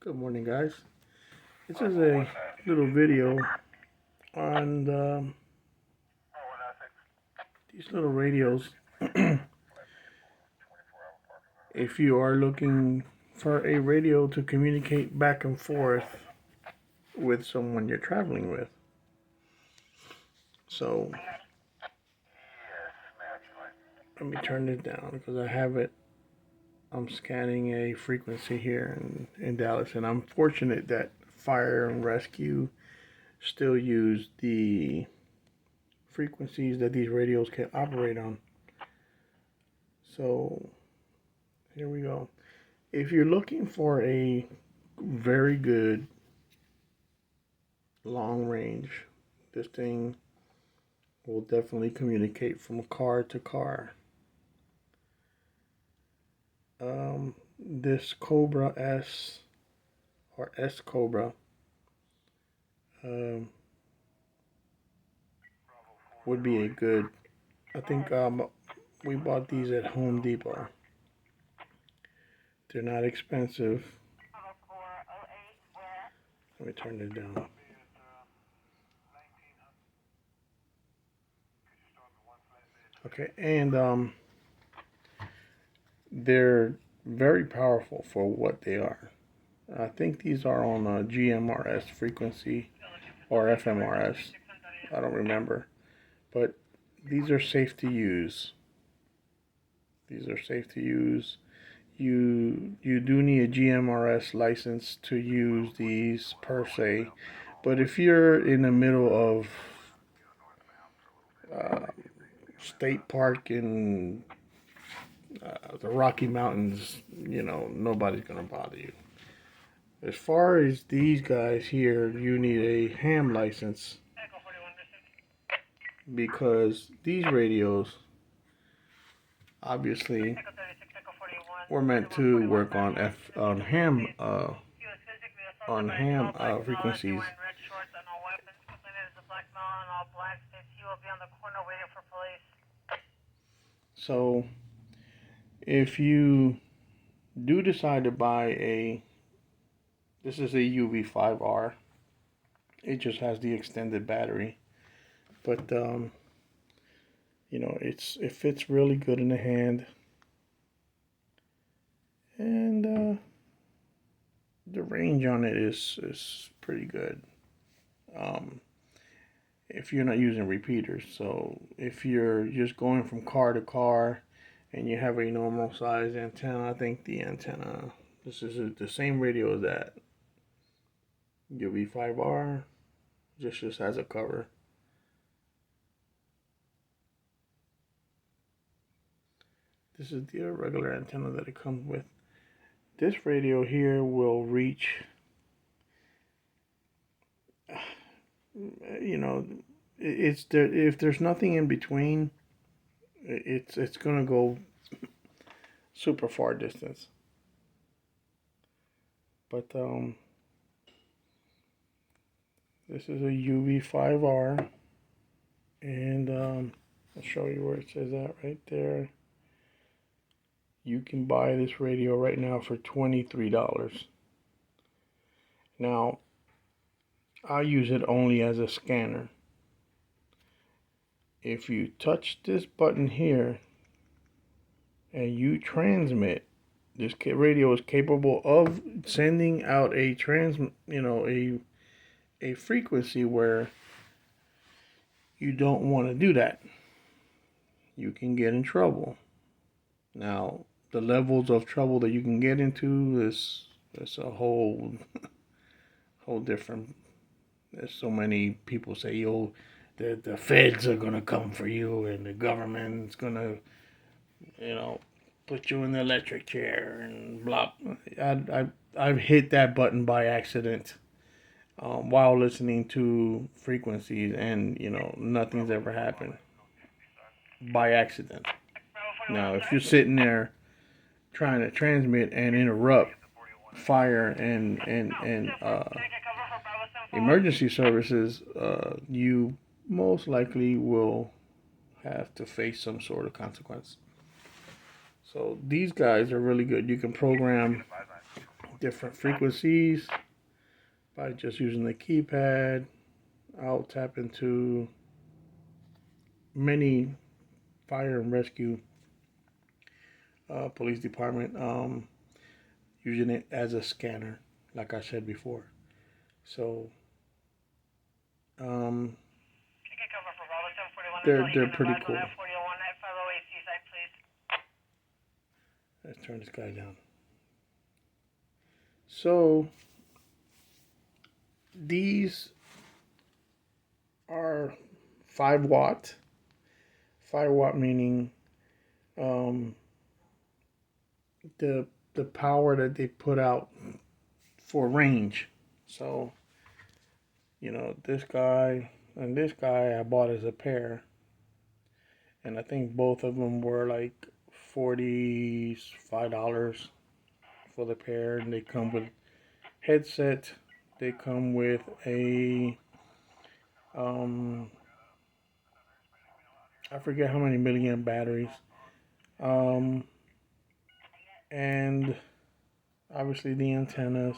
Good morning, guys. This is a little video on these little radios. If you are looking for a radio to communicate back and forth with someone you're traveling with. So let me turn this down because I have it. I'm scanning a frequency here in Dallas, and I'm fortunate that fire and rescue still use the frequencies that these radios can operate on. So here we go. If you're looking for a very good long range, this thing will definitely communicate from car to car. This Cobra S or S Cobra um, would be a good. I think we bought these at Home Depot. They're not expensive. Let me turn this down. Okay, and they're very powerful for what they are. I think these are on a GMRS frequency or FMRS. I don't remember, but these are safe to use. These are safe to use. You do need a GMRS license to use these per se, but if you're in the middle of uh, state park in the Rocky Mountains, nobody's gonna bother you. As far as these guys here, you need a ham license because these radios obviously were meant to work on ham frequencies. So if you do decide to buy this is a UV5R. It just has the extended battery, but it fits really good in the hand, and the range on it is pretty good. If you're not using repeaters, so if you're just going from car to car, and you have a normal size antenna, I think the antenna. This is the same radio as that UV5R. Just has a cover. This is the regular antenna that it comes with. This radio here will reach, it's there. If there's nothing in between, it's gonna go super far distance. But this is a UV5R, and I'll show you where it says that right there. You can buy this radio right now for $23. Now, I use it only as a scanner. If you touch this button here and you transmit, this radio is capable of sending out a frequency where you don't want to do that. You can get in trouble. Now, the levels of trouble that you can get into is a whole different. There's so many people say, "Yo, the feds are gonna come for you, and the government's gonna, put you in the electric chair and blah." I've hit that button by accident while listening to frequencies, and nothing's ever happened by accident. Now, if you're sitting there trying to transmit and interrupt fire and emergency services, you most likely will have to face some sort of consequence. So these guys are really good. You can program different frequencies by just using the keypad. I'll tap into many fire and rescue, police department, using it as a scanner, like I said before. So they're pretty cool. Let's turn this guy down. So these are 5 watt. 5 watt meaning the power that they put out for range. So, you know, this guy and this guy I bought as a pair, and I think both of them were like $45 for the pair, and they come with headset. They come with a I forget how many milliamp batteries, and obviously the antennas,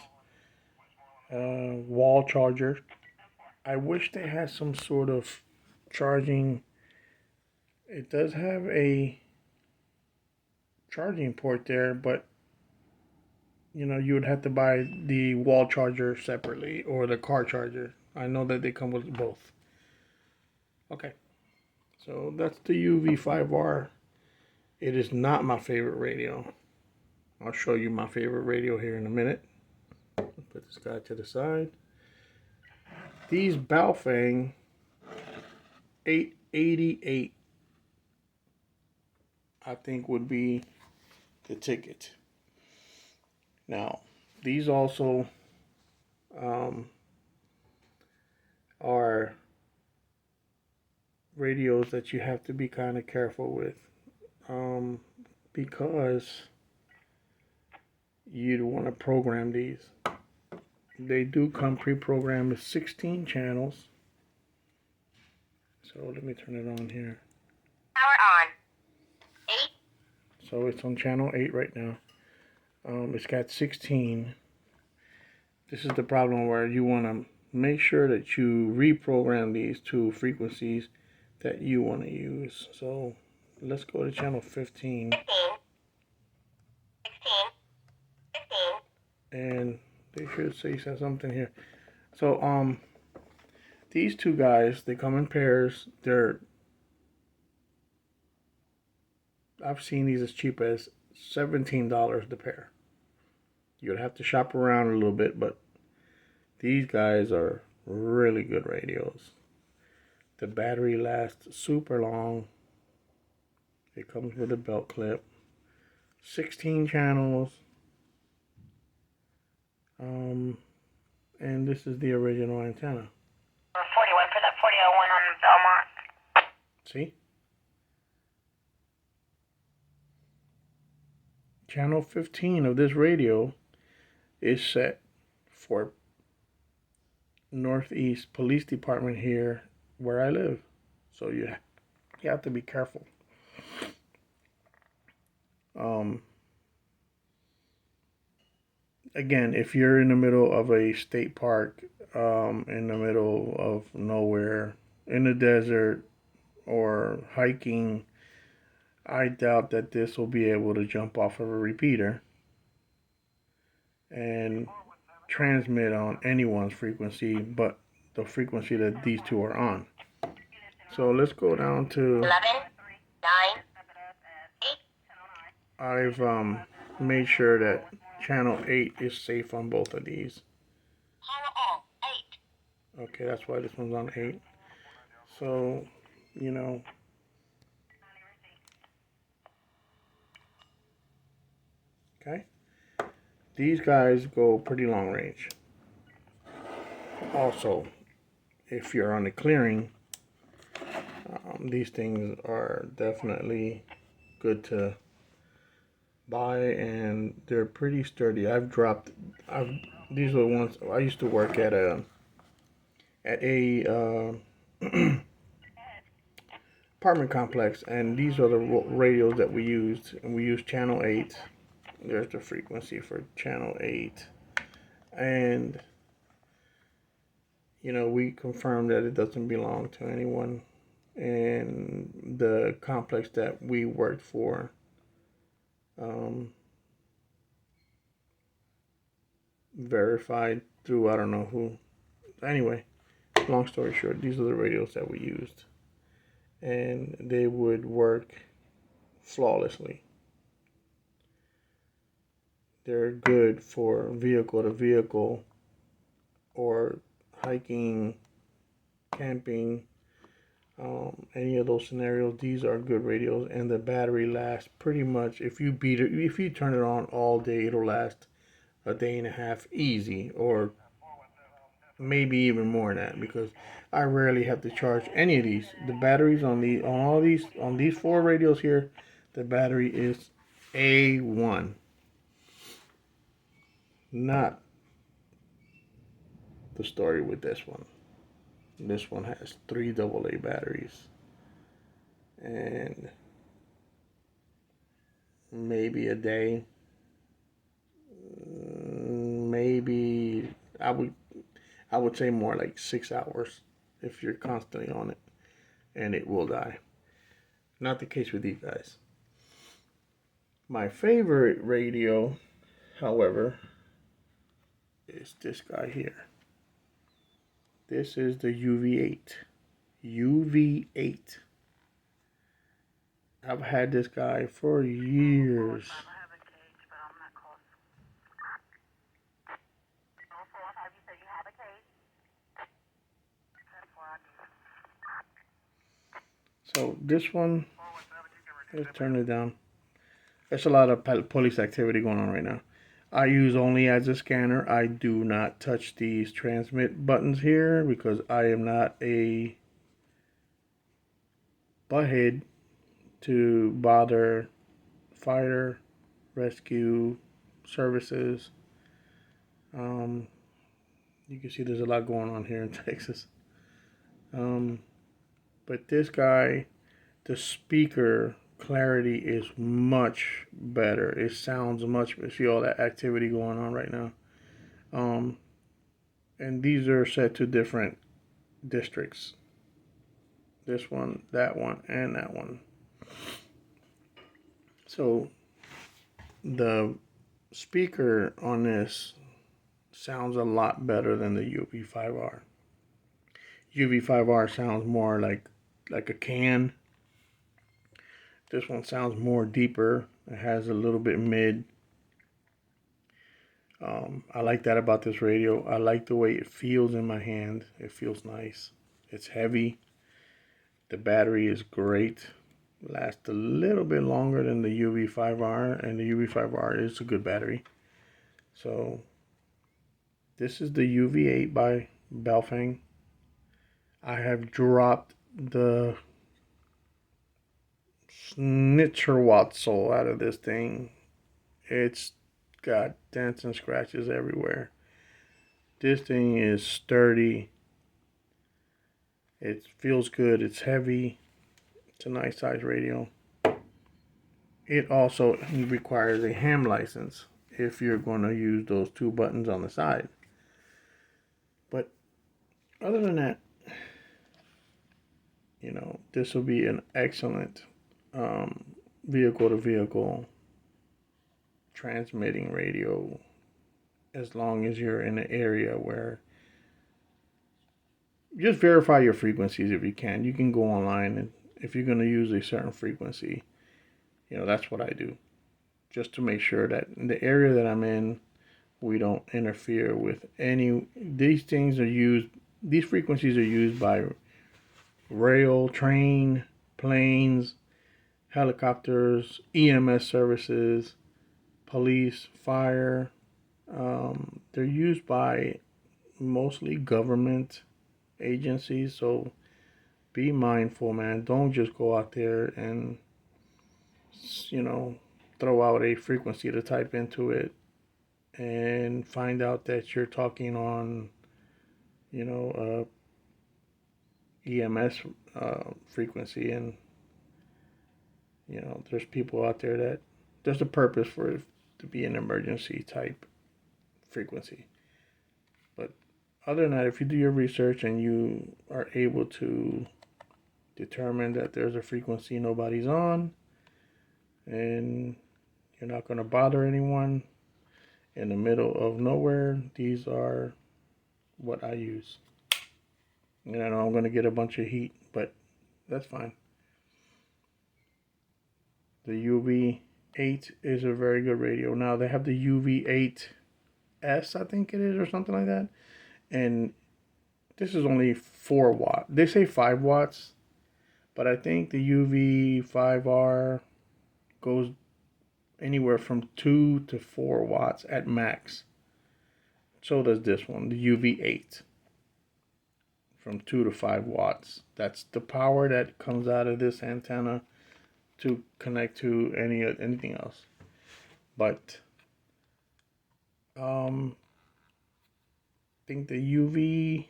wall charger. I wish they had some sort of charging. It does have a charging port there, but you know, you would have to buy the wall charger separately or the car charger. I know that they come with both. Okay, so that's the UV5R. It is not my favorite radio. I'll show you my favorite radio here in a minute. Put this guy to the side. These Baofeng 888, I think, would be the ticket. Now, these also are radios that you have to be kind of careful with, because you'd want to program these. They do come pre-programmed with 16 channels. So let me turn it on here. Power on. 8. So it's on channel 8 right now. It's got 16. This is the problem where you want to make sure that you reprogram these to frequencies that you want to use. So let's go to channel 15. 15. 16. 15. And they should say something here. So these two guys, they come in pairs. I've seen these as cheap as $17 the pair. You'd have to shop around a little bit, but these guys are really good radios. The battery lasts super long. It comes with a belt clip. 16 channels. And this is the original antenna. 41 for that 4001 on Belmont. See? Channel 15 of this radio is set for Northeast Police Department here where I live. So you have to be careful. Again, if you're in the middle of a state park, in the middle of nowhere, in the desert, or hiking, I doubt that this will be able to jump off of a repeater and transmit on anyone's frequency but the frequency that these two are on. So let's go down to 11, 9, 8. I've made sure that channel 8 is safe on both of these. Power on. 8. Okay, that's why this one's on 8. So, you know, okay, these guys go pretty long range. Also, if you're on the clearing, these things are definitely good to buy, and they're pretty sturdy. These are the ones I used to work at a apartment complex, and these are the radios that we used, and we used channel 8 There's the frequency for channel 8. And, we confirmed that it doesn't belong to anyone. And the complex that we worked for, verified through I don't know who. Anyway, long story short, these are the radios that we used. And they would work flawlessly. They're good for vehicle to vehicle or hiking, camping, any of those scenarios. These are good radios, and the battery lasts pretty much. If you turn it on all day, it'll last a day and a half easy, or maybe even more than that, because I rarely have to charge any of these. The batteries on these 4 radios here, the battery is A1. Not the story with this one. This one has 3 AA batteries and maybe a day, maybe I would say more like 6 hours if you're constantly on it, and it will die. Not the case with these guys. My favorite radio, however, is this guy here. This is the UV8. UV8. I've had this guy for years. So this one, let's turn it down. There's a lot of police activity going on right now. I use only as a scanner. I do not touch these transmit buttons here because I am not a butthead to bother fire, rescue services. You can see there's a lot going on here in Texas. But this guy, the speaker clarity is much better. It sounds much better. See all that activity going on right now. And these are set to different districts. This one, and that one. So the speaker on this sounds a lot better than the UV5R. UV5R sounds more like a can. This one sounds more deeper. It has a little bit mid. I like that about this radio. I like the way it feels in my hand. It feels nice. It's heavy. The battery is great. Lasts a little bit longer than the UV5R, and the UV5R is a good battery. So this is the UV8 by Belfang. I have dropped the Schnitcherwatzel out of this thing. It's got dents and scratches everywhere. This thing is sturdy. It feels good. It's heavy. It's a nice size radio. It also requires a ham license if you're going to use those 2 buttons on the side. But other than that, this will be an excellent vehicle to vehicle transmitting radio, as long as you're in an area where just verify your frequencies. If you can, you can go online, and if you're going to use a certain frequency, that's what I do, just to make sure that in the area that I'm in, we don't interfere with any. These frequencies are used by rail, train, planes, helicopters, EMS services, police, fire. They're used by mostly government agencies, so be mindful, man. Don't just go out there and throw out a frequency to type into it and find out that you're talking on EMS frequency, and there's people out there that there's a purpose for to be an emergency type frequency. But other than that, if you do your research and you are able to determine that there's a frequency nobody's on and you're not going to bother anyone in the middle of nowhere, these are what I use. And I know I'm going to get a bunch of heat, but that's fine. The UV8 is a very good radio. Now they have the UV8S, I think it is, or something like that. And this is only 4 watts. They say 5 watts, but I think the UV5R goes anywhere from 2 to 4 watts at max. So does this one, the UV8, from 2 to 5 watts. That's the power that comes out of this antenna to connect to anything else. But I think the UV8S,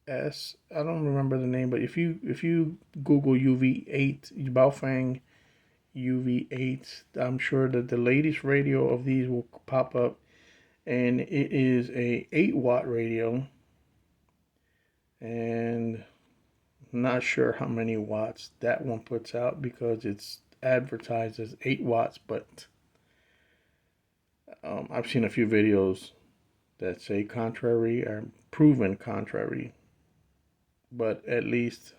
I don't remember the name, but if you Google UV8 Baofeng UV8, I'm sure that the latest radio of these will pop up, and it is a 8-watt radio, and I'm not sure how many watts that one puts out because it's advertised as 8 watts, but I've seen a few videos that say contrary or proven contrary, but at least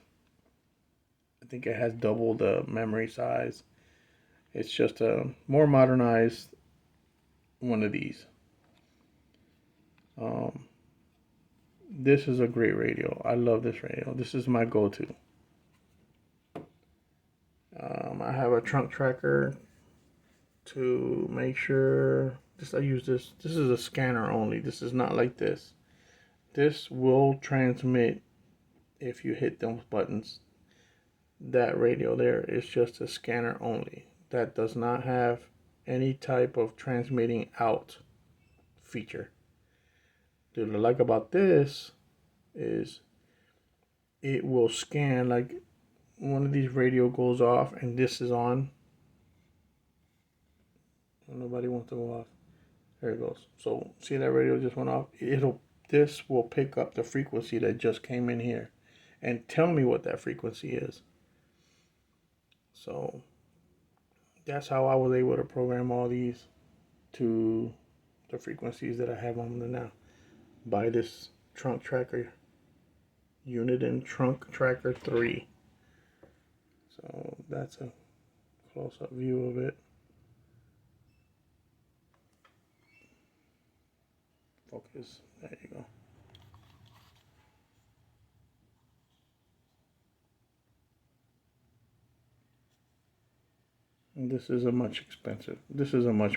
I think it has double the memory size. It's just a more modernized one of these. This is a great radio. I love this radio. This is my go-to. I have a trunk tracker to make sure. I use this. This is a scanner only. This is not like this. This will transmit if you hit those buttons. That radio there is just a scanner only. That does not have any type of transmitting out feature. What I like about this is it will scan, like one of these radio goes off and this is on. Nobody wants to go off. There it goes. So see that radio just went off? This will pick up the frequency that just came in here and tell me what that frequency is. So that's how I was able to program all these to the frequencies that I have on them now, by this trunk tracker, Uniden Trunk Tracker 3. So that's a close-up view of it. Focus, there you go. And this is a much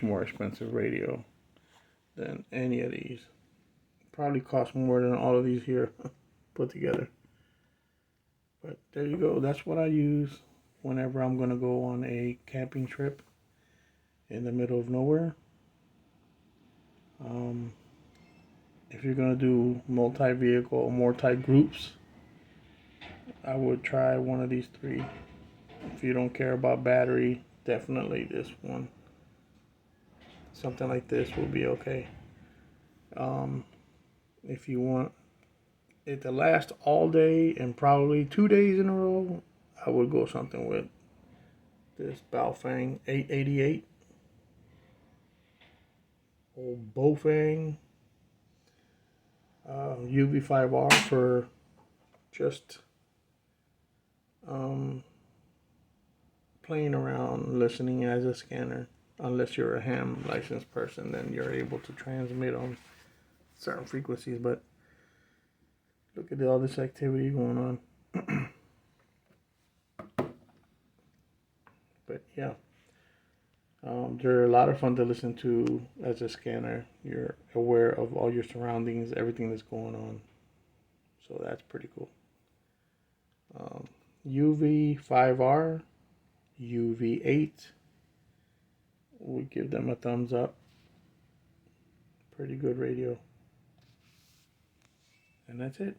more expensive radio than any of these. Probably cost more than all of these here put together. But there you go. That's what I use whenever I'm going to go on a camping trip in the middle of nowhere. If you're going to do multi-vehicle, multi-groups, I would try one of these 3. If you don't care about battery, definitely this one. Something like this will be okay. If you want it to last all day and probably 2 days in a row, I would go something with this Baofeng 888 or Baofeng UV5R for just playing around, listening as a scanner. Unless you're a ham licensed person, then you're able to transmit on certain frequencies. But look at all this activity going on. But yeah, they're a lot of fun to listen to as a scanner. You're aware of all your surroundings, everything that's going on. So that's pretty cool. UV5R, UV8, we give them a thumbs up. Pretty good radio. And that's it.